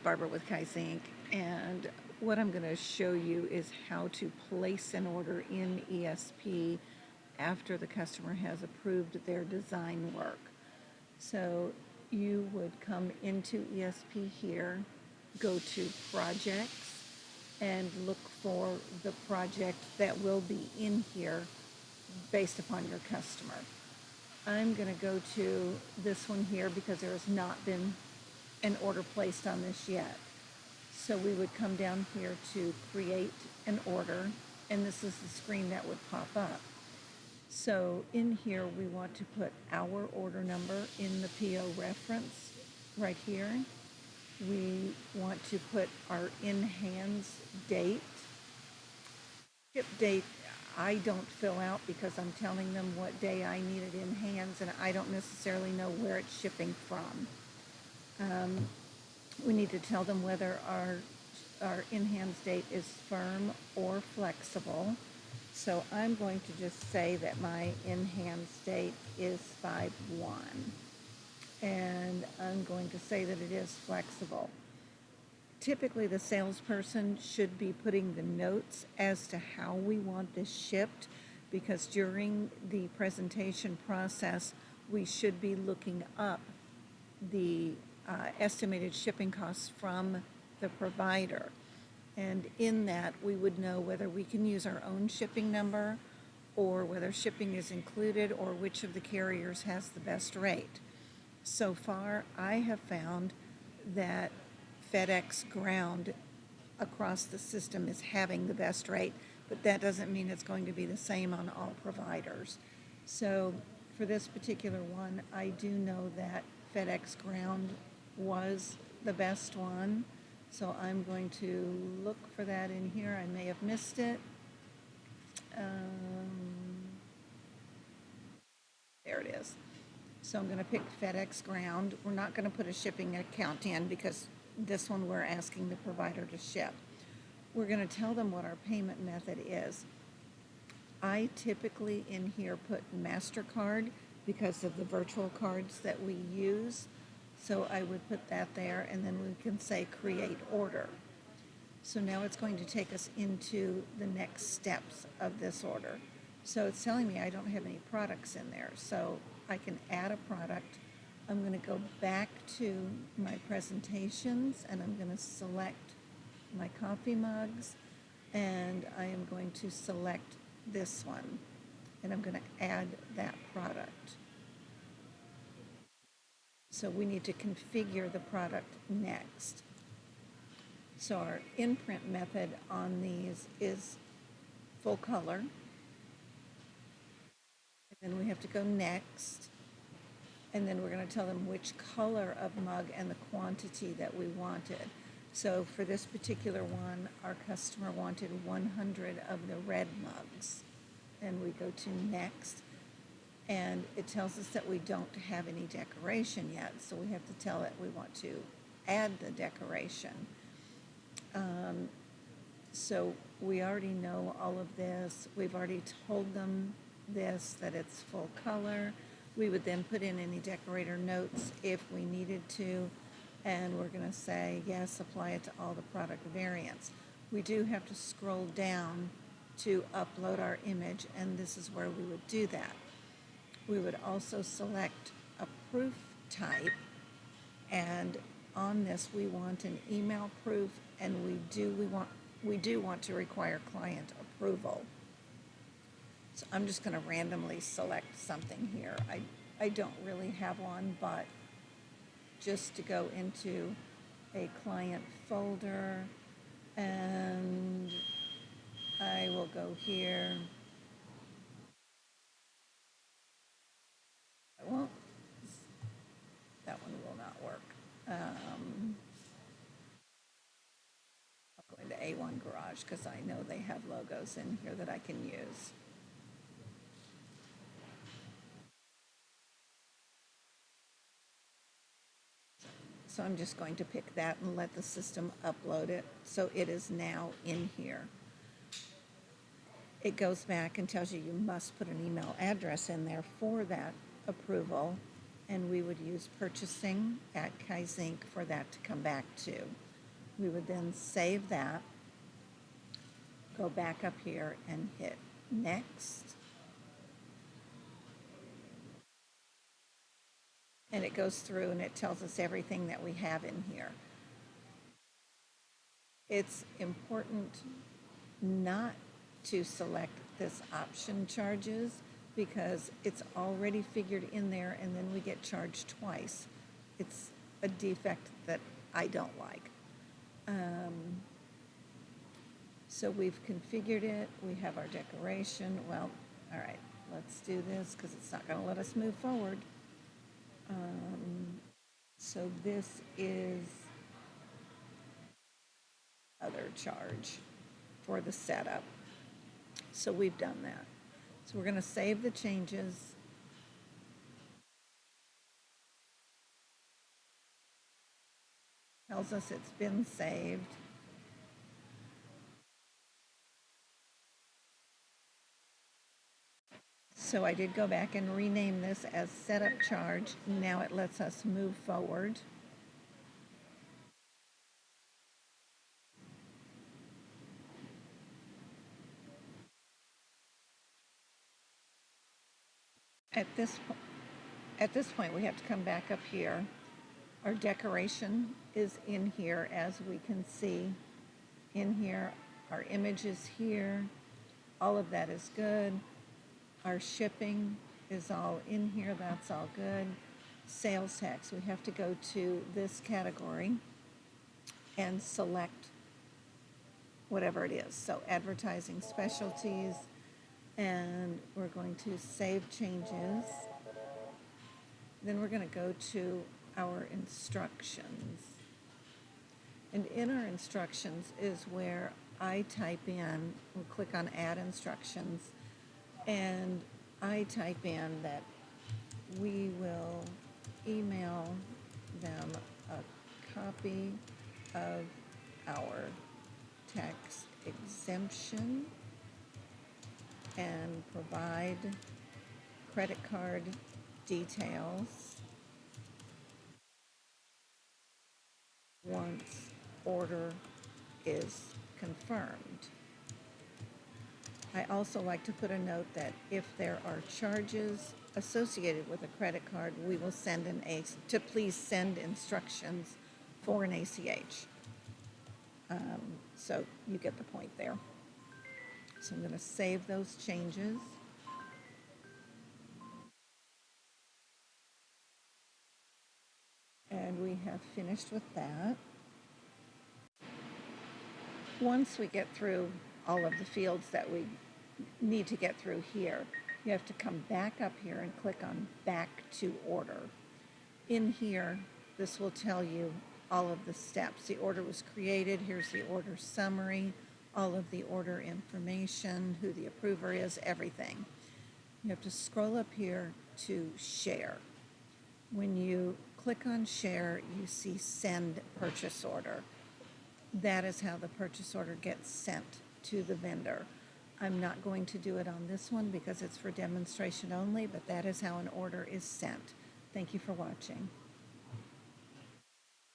Barbara with Kaizink, and what I'm going to show you is how to place an order in ESP after the customer has approved their design work. So you would come into ESP here, go to Projects, and look for the project that will be in here based upon your customer. I'm going to go to this one here because there has not been an order placed on this yet. So we would come down here to create an order, and this is the screen that would pop up. So in here we want to put our order number in the PO reference right here. We want to put our in-hands date. Ship date I don't fill out because I'm telling them what day I need it in hands, and I don't necessarily know where it's shipping from. We need to tell them whether our in-hands date is firm or flexible. So I'm going to just say that my in-hands date is 5/1. And I'm going to say that it is flexible. Typically, the salesperson should be putting the notes as to how we want this shipped, because during the presentation process, we should be looking up the estimated shipping costs from the provider. And in that, we would know whether we can use our own shipping number or whether shipping is included or which of the carriers has the best rate. So far, I have found that FedEx Ground across the system is having the best rate, but that doesn't mean it's going to be the same on all providers. So for this particular one, I do know that FedEx Ground was the best one. So I'm going to look for that in here. I may have missed it. There it is. So I'm going to pick FedEx Ground. We're not going to put a shipping account in because this one we're asking the provider to ship. We're going to tell them what our payment method is. I typically in here put MasterCard because of the virtual cards that we use. So I would put that there, and then we can say create order. So now it's going to take us into the next steps of this order. So it's telling me I don't have any products in there. So I can add a product. I'm going to go back to my presentations, and I'm going to select my coffee mugs, and I am going to select this one, and I'm going to add that product. So we need to configure the product next. So our in-print method on these is full color. And then we have to go next. And then we're going to tell them which color of mug and the quantity that we wanted. So for this particular one, our customer wanted 100 of the red mugs. And we go to next. And it tells us that we don't have any decoration yet, so we have to tell it we want to add the decoration. So we already know all of this. We've already told them this, that it's full color. We would then put in any decorator notes if we needed to, and we're going to say, yes, apply it to all the product variants. We do have to scroll down to upload our image, and this is where we would do that. We would also select a proof type, and on this we want an email proof, and we do want to require client approval. So I'm just going to randomly select something here. I don't really have one, but just to go into a client folder, and I will go here. Well, that one will not work. I'll go into A1 Garage because I know they have logos in here that I can use. So I'm just going to pick that and let the system upload it. So it is now in here. It goes back and tells you you must put an email address in there for that approval, and we would use purchasing at Kaizink for that to come back to. We would then save that, go back up here and hit next. And it goes through and it tells us everything that we have in here. It's important not to select this option charges because it's already figured in there and then we get charged twice. It's a defect that I don't like. So we've configured it, we have our decoration. Well, all right, let's do this because it's not going to let us move forward. So this is other charge for the setup. So we've done that. So we're going to save the changes. Tells us it's been saved. So I did go back and rename this as setup charge. Now it lets us move forward. At this point, we have to come back up here. Our decoration is in here, as we can see. In here, our image is here. All of that is good. Our shipping is all in here. That's all good. Sales tax, we have to go to this category and select whatever it is. So advertising specialties, and we're going to save changes. Then we're going to go to our instructions. And in our instructions is where I type in, we'll click on add instructions, and I type in that we will email them a copy of our tax exemption and provide credit card details once order is confirmed. I also like to put a note that if there are charges associated with a credit card, we will send to please send instructions for an ACH. So you get the point there. So I'm going to save those changes. And we have finished with that. Once we get through all of the fields that we need to get through here, you have to come back up here and click on Back to Order. In here, this will tell you all of the steps. The order was created. Here's the order summary, all of the order information, who the approver is, everything. You have to scroll up here to Share. When you click on Share, you see Send Purchase Order. That is how the purchase order gets sent to the vendor. I'm not going to do it on this one because it's for demonstration only, but that is how an order is sent. Thank you for watching.